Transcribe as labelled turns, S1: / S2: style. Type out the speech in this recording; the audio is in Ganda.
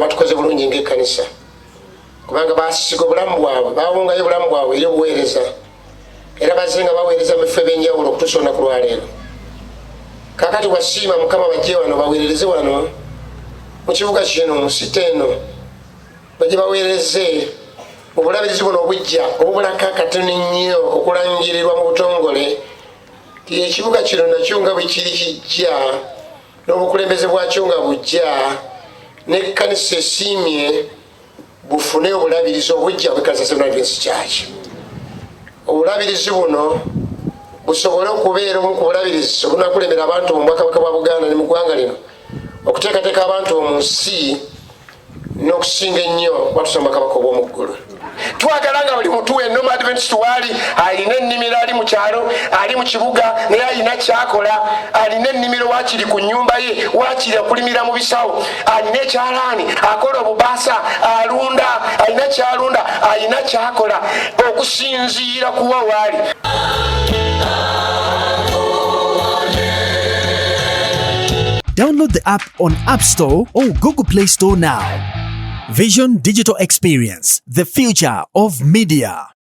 S1: batukoze bulungi ng'ekkanisa kubanga basisiga obulamu bwabwe bawungayo obulamu bwabwe eri obuweereza era bazze nga baweereza mu bifo ebyenjawulo okutuusa olunaku lwaleero. Kakati wasiima Mukama bajje wano baweerereze wano mu kibuga kino mu site eno bajje baweereze obulabirizi buno obujja obubulako akatono ennyo okulangirirwa mu butongole ti ekibuga kino nakyo nga bwe kiri kijja n'obukulembeze bwakyo nga bujja n'ekkanisa esiimye bufune obulabirizi obujja bw'ekkanisa Seventh Adventist Church. Obulabirizi buno busobole okubeera omu ku bulabirizi obunakulembera abantu mu Bwakabaka bwa Buganda ne mu ggwanga lino okuteekateeka abantu mu nsi n'okusinga ennyo batusoma Kabaka obw'omu ggulu. Twagala nga buli muntu wenna omu Adventist waali alina ennimiro, ali mu kyalo, ali mu kibuga naye alina kyakola, alina ennimiro waakiri ku nnyumba ye, waakiri akulimira mu bisawo, alina ekyalaani akola obubaasa, alunda, alina kyalunda, alina kyakola okusinziira kuwa waali.
S2: Download the app on App Store or Google Play Store now. Vision Digital Experience, the future of media.